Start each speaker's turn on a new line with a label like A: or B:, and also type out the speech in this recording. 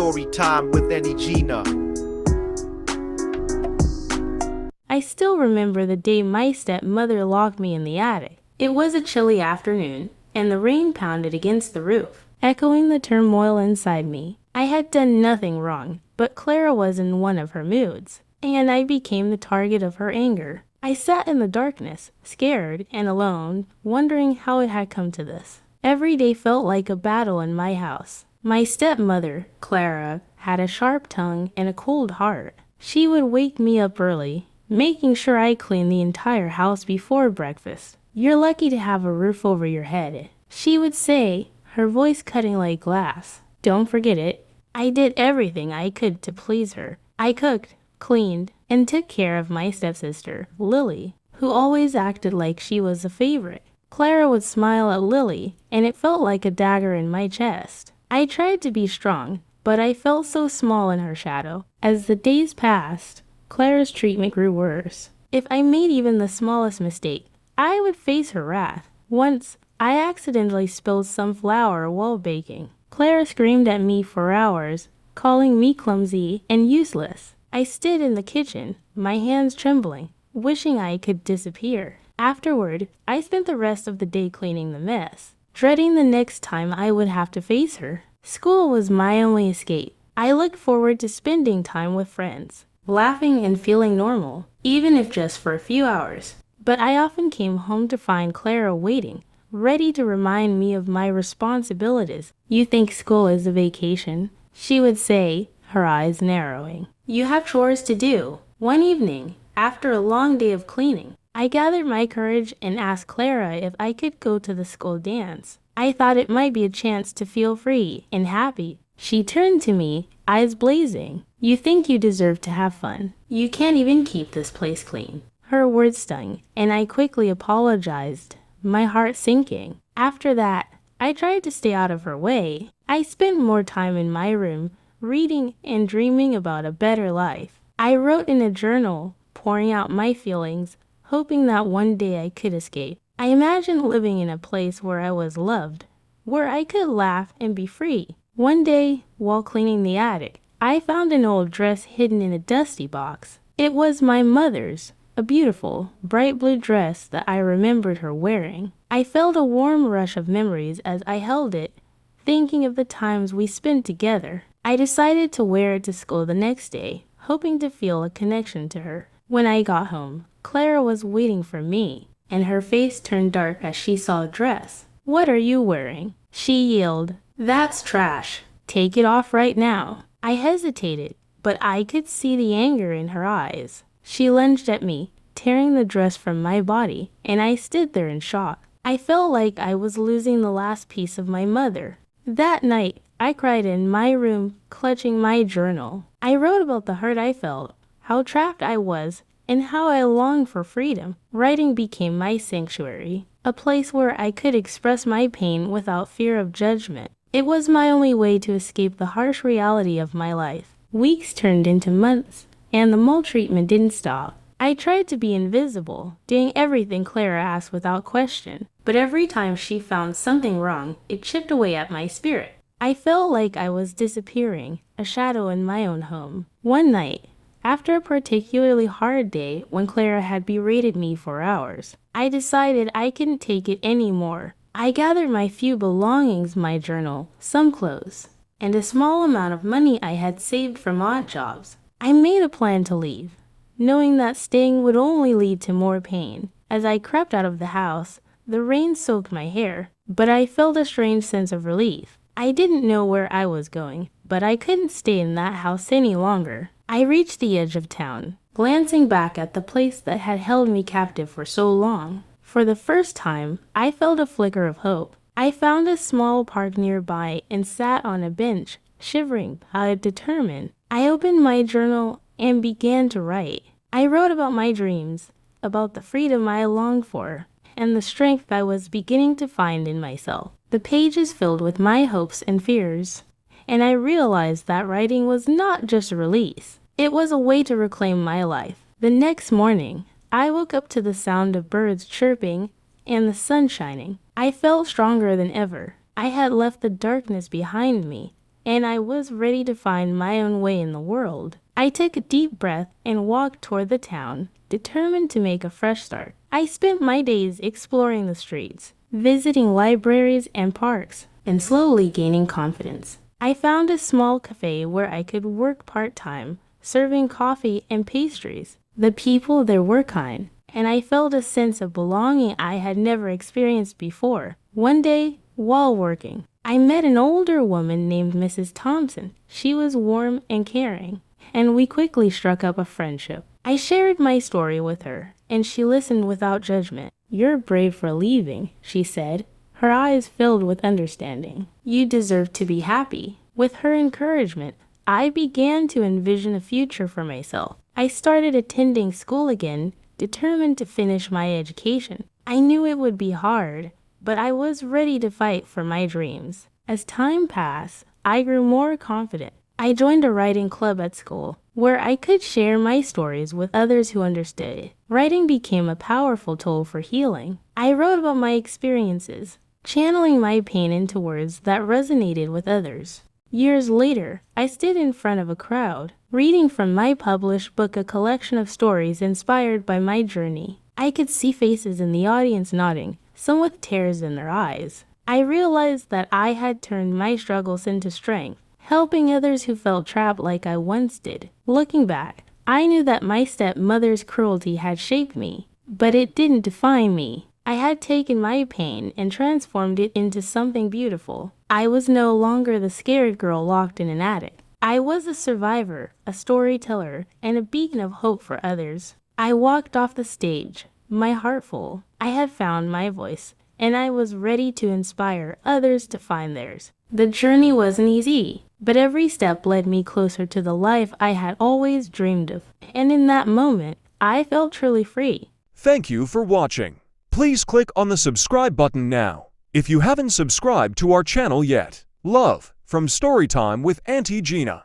A: story time with any Gina.
B: I still remember the day my stepmother locked me in the attic. It was a chilly afternoon, and the rain pounded against the roof, echoing the turmoil inside me. I had done nothing wrong, but Clara was in one of her moods, and I became the target of her anger. I sat in the darkness, scared and alone, wondering how it had come to this. Every day felt like a battle in my house. My stepmother, Clara, had a sharp tongue and a cold heart. She would wake me up early, making sure I cleaned the entire house before breakfast. "You're lucky to have a roof over your head," she would say, her voice cutting like glass. "Don't forget it." I did everything I could to please her. I cooked, cleaned, and took care of my stepsister, Lily, who always acted like she was a favorite. Clara would smile at Lily, and it felt like a dagger in my chest. I tried to be strong, but I felt so small in her shadow. As the days passed, Clara's treatment grew worse. If I made even the smallest mistake, I would face her wrath. Once, I accidentally spilled some flour while baking. Clara screamed at me for hours, calling me clumsy and useless. I stood in the kitchen, my hands trembling, wishing I could disappear. Afterward, I spent the rest of the day cleaning the mess, dreading the next time I would have to face her. School was my only escape. I looked forward to spending time with friends, laughing and feeling normal, even if just for a few hours. But I often came home to find Clara waiting, ready to remind me of my responsibilities. "You think school is a vacation?" she would say, her eyes narrowing. "You have chores to do." One evening, after a long day of cleaning, I gathered my courage and asked Clara if I could go to the school dance. I thought it might be a chance to feel free and happy. She turned to me, eyes blazing. "You think you deserve to have fun. You can't even keep this place clean." Her words stung, and I quickly apologized, my heart sinking. After that, I tried to stay out of her way. I spent more time in my room, reading and dreaming about a better life. I wrote in a journal, pouring out my feelings, hoping that one day I could escape. I imagined living in a place where I was loved, where I could laugh and be free. One day, while cleaning the attic, I found an old dress hidden in a dusty box. It was my mother's, a beautiful, bright blue dress that I remembered her wearing. I felt a warm rush of memories as I held it, thinking of the times we spent together. I decided to wear it to school the next day, hoping to feel a connection to her. When I got home, Clara was waiting for me, and her face turned dark as she saw the dress. "What are you wearing?" she yelled. "That's trash. Take it off right now." I hesitated, but I could see the anger in her eyes. She lunged at me, tearing the dress from my body, and I stood there in shock. I felt like I was losing the last piece of my mother. That night, I cried in my room, clutching my journal. I wrote about the hurt I felt, how trapped I was, and how I longed for freedom. Writing became my sanctuary, a place where I could express my pain without fear of judgment. It was my only way to escape the harsh reality of my life. Weeks turned into months, and the maltreatment didn't stop. I tried to be invisible, doing everything Clara asked without question. But every time she found something wrong, it chipped away at my spirit. I felt like I was disappearing, a shadow in my own home. One night, after a particularly hard day when Clara had berated me for hours, I decided I couldn't take it anymore. I gathered my few belongings, my journal, some clothes, and a small amount of money I had saved from odd jobs. I made a plan to leave, knowing that staying would only lead to more pain. As I crept out of the house, the rain soaked my hair, but I felt a strange sense of relief. I didn't know where I was going, but I couldn't stay in that house any longer. I reached the edge of town, glancing back at the place that had held me captive for so long. For the first time, I felt a flicker of hope. I found a small park nearby and sat on a bench, shivering but determined. I opened my journal and began to write. I wrote about my dreams, about the freedom I longed for, and the strength I was beginning to find in myself. The pages filled with my hopes and fears, and I realized that writing was not just a release. It was a way to reclaim my life. The next morning, I woke up to the sound of birds chirping and the sun shining. I felt stronger than ever. I had left the darkness behind me, and I was ready to find my own way in the world. I took a deep breath and walked toward the town, determined to make a fresh start. I spent my days exploring the streets, visiting libraries and parks, and slowly gaining confidence. I found a small cafe where I could work part-time, serving coffee and pastries. The people there were kind, and I felt a sense of belonging I had never experienced before. One day, while working, I met an older woman named Mrs. Thompson. She was warm and caring, and we quickly struck up a friendship. I shared my story with her, and she listened without judgment. "You're brave for leaving," she said, her eyes filled with understanding. "You deserve to be happy." With her encouragement, I began to envision a future for myself. I started attending school again, determined to finish my education. I knew it would be hard, but I was ready to fight for my dreams. As time passed, I grew more confident. I joined a writing club at school, where I could share my stories with others who understood it. Writing became a powerful tool for healing. I wrote about my experiences, channeling my pain into words that resonated with others. Years later, I stood in front of a crowd, reading from my published book, a collection of stories inspired by my journey. I could see faces in the audience nodding, some with tears in their eyes. I realized that I had turned my struggles into strength, helping others who felt trapped like I once did. Looking back, I knew that my stepmother's cruelty had shaped me, but it didn't define me. I had taken my pain and transformed it into something beautiful. I was no longer the scared girl locked in an attic. I was a survivor, a storyteller, and a beacon of hope for others. I walked off the stage, my heart full. I had found my voice, and I was ready to inspire others to find theirs. The journey wasn't easy, but every step led me closer to the life I had always dreamed of. And in that moment, I felt truly free.
C: Thank you for watching. Please click on the subscribe button now if you haven't subscribed to our channel yet. Love from Storytime with Auntie Gina.